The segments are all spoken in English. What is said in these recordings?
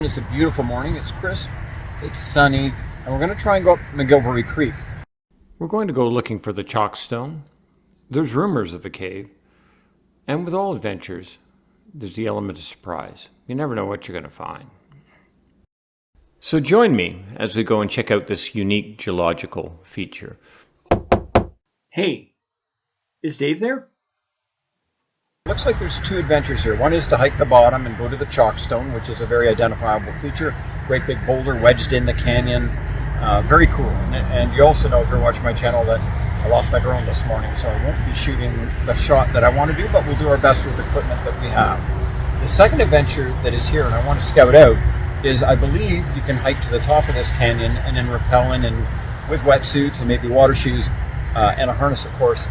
It's a beautiful morning. It's crisp, it's sunny, and we're going to try and go up McGilvery Creek. We're going to go looking for the Chockstone. There's rumors of a cave, and with all adventures, there's the element of surprise. You never know what you're going to find. So join me as we go and check out this unique geological feature. Hey, is Dave there? Looks like there's two adventures here. One is to hike the bottom and go to the Chockstone, which is a very identifiable feature. Great big boulder wedged in the canyon. Very cool. And you also know, if you're watching my channel, that I lost my drone this morning, so I won't be shooting the shot that I want to do, but we'll do our best with the equipment that we have. The second adventure that is here, and I want to scout out, is I believe you can hike to the top of this canyon and then rappel in and with wetsuits and maybe water shoes and a harness, of course,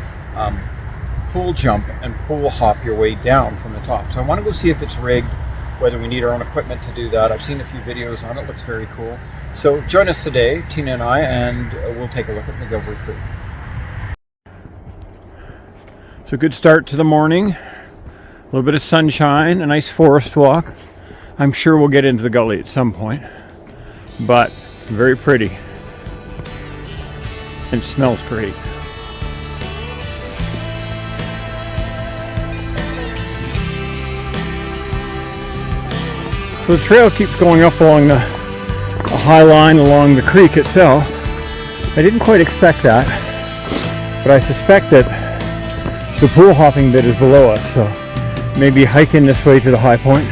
pool jump and pool hop your way down from the top. So I want to go see if it's rigged, whether we need our own equipment to do that. I've seen a few videos on it. Looks very cool. So join us today, Tina and I, and we'll take a look at McGilvery Creek. So good start to the morning. A little bit of sunshine, a nice forest walk. I'm sure we'll get into the gully at some point, but very pretty. And it smells great. So the trail keeps going up along the high line along the creek itself. I didn't quite expect that, but I suspect that the pool hopping bit is below us, so maybe hiking this way to the high point.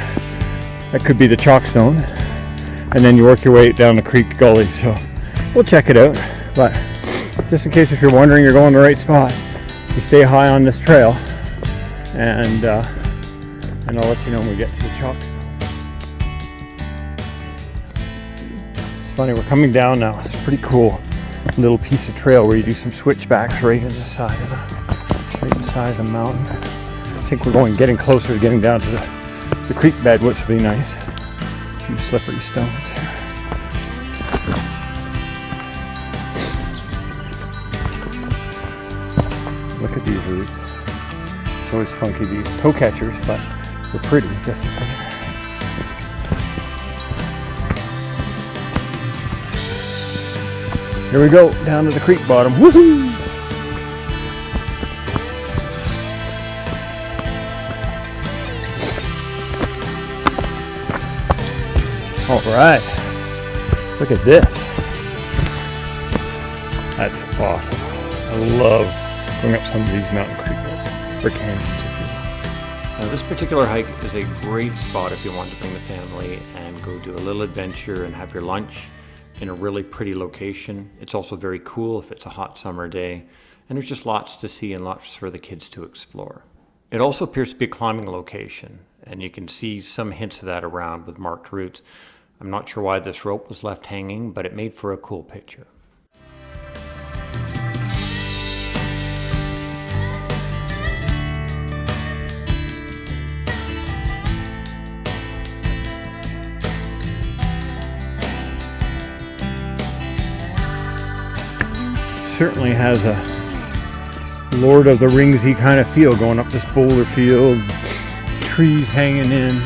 That could be the Chockstone, and then you work your way down the creek gully, so we'll check it out. But just in case if you're wondering you're going the right spot, you stay high on this trail, and I'll let you know when we get to the Chockstone. Funny, we're coming down now. It's a pretty cool little piece of trail where you do some switchbacks right in the side of the mountain. I think we're getting closer to getting down to the creek bed, which will be nice. A few slippery stones here. Look at these roots. It's always funky, these toe catchers, but they're pretty just the same. Here we go, down to the creek bottom. Woohoo! All right, look at this. That's awesome. I love going up some of these mountain creeks or canyons, if you will. Now, this particular hike is a great spot if you want to bring the family and go do a little adventure and have your lunch in a really pretty location. It's also very cool if it's a hot summer day, and there's just lots to see and lots for the kids to explore. It also appears to be a climbing location, and you can see some hints of that around with marked routes. I'm not sure why this rope was left hanging, but it made for a cool picture. Certainly has a Lord of the Ringsy kind of feel going up this boulder field, trees hanging in,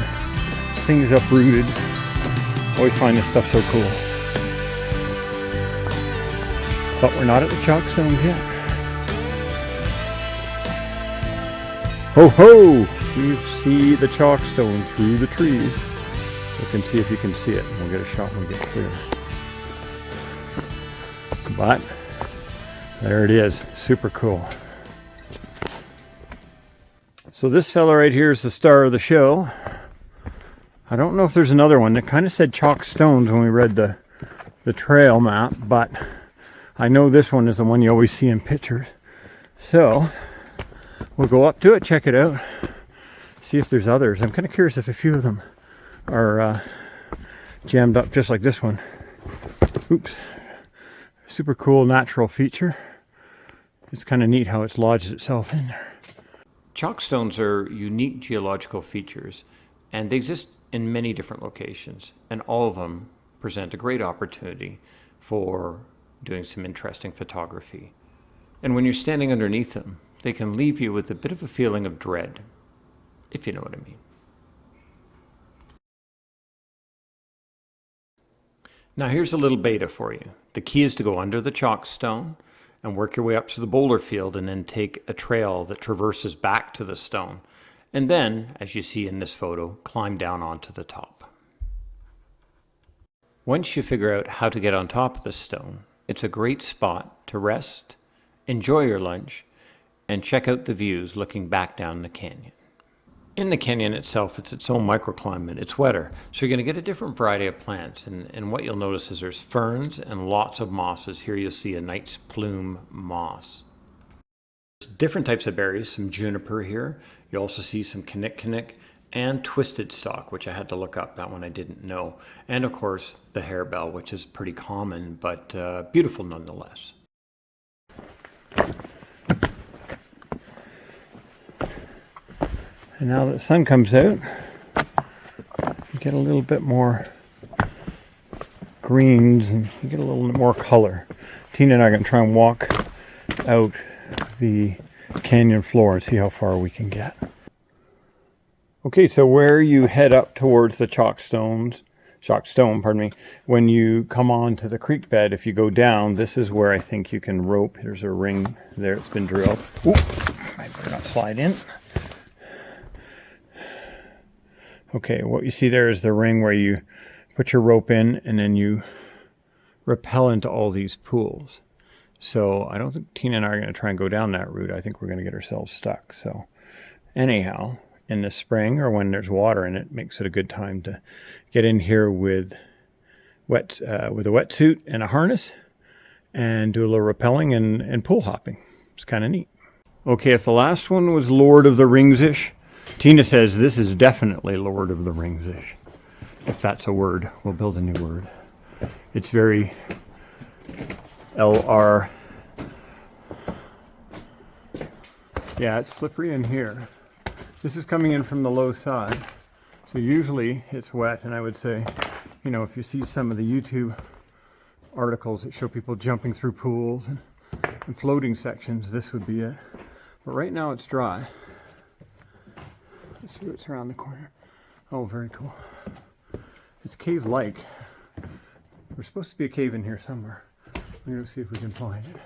things uprooted. Always find this stuff so cool. But we're not at the Chockstone yet. Ho ho! You see the Chockstone through the trees. Look and see if you can see it. We'll get a shot when we get clear. But there it is, super cool. So this fella right here is the star of the show. I don't know if there's another one that kind of said Chockstones when we read the trail map, but I know this one is the one you always see in pictures. So we'll go up to it, check it out, see if there's others. I'm kind of curious if a few of them are jammed up just like this one. Oops. Super cool natural feature. It's kind of neat how it's lodged itself in there. Chockstones are unique geological features, and they exist in many different locations, and all of them present a great opportunity for doing some interesting photography. And when you're standing underneath them, they can leave you with a bit of a feeling of dread, if you know what I mean. Now here's a little beta for you. The key is to go under the Chockstone and work your way up to the boulder field and then take a trail that traverses back to the stone. And then, as you see in this photo, climb down onto the top. Once you figure out how to get on top of the stone, it's a great spot to rest, enjoy your lunch, and check out the views looking back down the canyon. In the canyon itself, it's its own microclimate. It's wetter, so you're going to get a different variety of plants. And what you'll notice is there's ferns and lots of mosses. Here you'll see a knight's plume moss. Different types of berries, some juniper here. You also see some kinnick and twisted stalk, which I had to look up. That one I didn't know. And of course, the harebell, which is pretty common, but beautiful nonetheless. And now that the sun comes out, you get a little bit more greens and you get a little bit more color. Tina and I are going to try and walk out the canyon floor and see how far we can get. Okay, so where you head up towards the Chockstone, when you come on to the creek bed, if you go down, this is where I think you can rope. There's a ring there, it's been drilled. Ooh, I better not slide in. Okay, what you see there is the ring where you put your rope in and then you rappel into all these pools. So I don't think Tina and I are going to try and go down that route. I think we're going to get ourselves stuck. So anyhow, in the spring or when there's water in it, makes it a good time to get in here with a wetsuit and a harness and do a little rappelling and pool hopping. It's kind of neat. Okay, if the last one was Lord of the Rings-ish, Tina says this is definitely Lord of the Rings-ish. If that's a word, we'll build a new word. It's very LR. Yeah, it's slippery in here. This is coming in from the low side. So usually it's wet, and I would say, you know, if you see some of the YouTube articles that show people jumping through pools and floating sections, this would be it. But right now it's dry. Let's see what's around the corner. Oh, very cool. It's cave-like. There's supposed to be a cave in here somewhere. We're going to see if we can find it.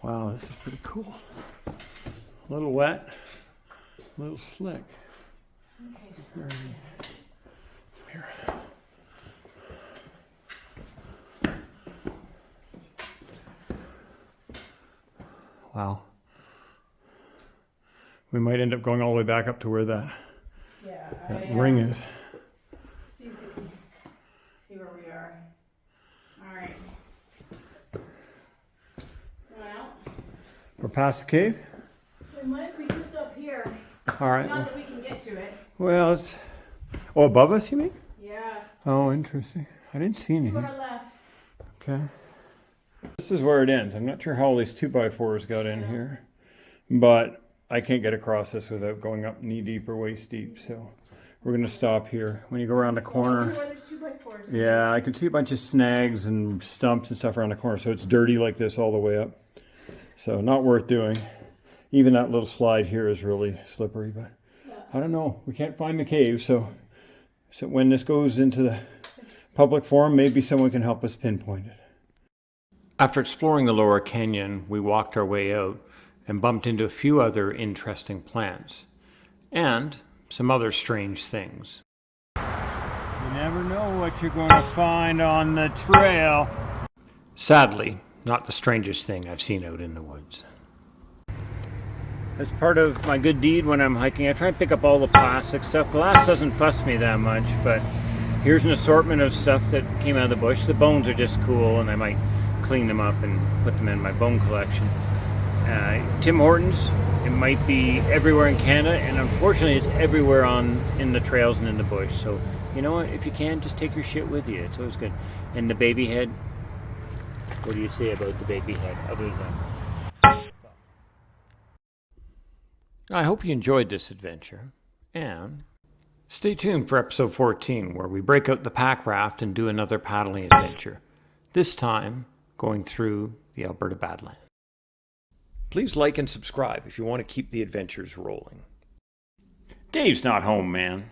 Wow, this is pretty cool. A little wet, a little slick. Okay, so Here. Wow. We might end up going all the way back up to where that ring is. see if we can see where we are. All right. Well, We're past the cave? we might be just up here. All right. Not that we can get to it. Well, it's... Oh, above us, you mean? Yeah. Oh, interesting. I didn't see To anything. our left. Okay. This is where it ends. I'm not sure how all these 2x4s got in here, but I can't get across this without going up knee deep or waist deep. So we're going to stop here. When you go around the corner, Where there's 2x4s. yeah, I can see a bunch of snags and stumps and stuff around the corner. So it's dirty like this all the way up. So not worth doing. Even that little slide here is really slippery, but I don't know. We can't find the cave. So when this goes into the public forum, maybe someone can help us pinpoint it. After exploring the lower canyon, we walked our way out and bumped into a few other interesting plants and some other strange things. You never know what you're going to find on the trail. Sadly, not the strangest thing I've seen out in the woods. As part of my good deed when I'm hiking, I try and pick up all the plastic stuff. Glass doesn't fuss me that much, but here's an assortment of stuff that came out of the bush. The bones are just cool, and I might clean them up and put them in my bone collection. Tim Hortons, it might be everywhere in Canada, and unfortunately it's everywhere in the trails and in the bush. So you know what, if you can, just take your shit with you. It's always good. And the baby head, What do you say about the baby head, other than... I hope you enjoyed this adventure, and stay tuned for episode 14, where we break out the pack raft and do another paddling adventure, this time going through the Alberta Badlands. Please like and subscribe if you want to keep the adventures rolling. Dave's not home, man.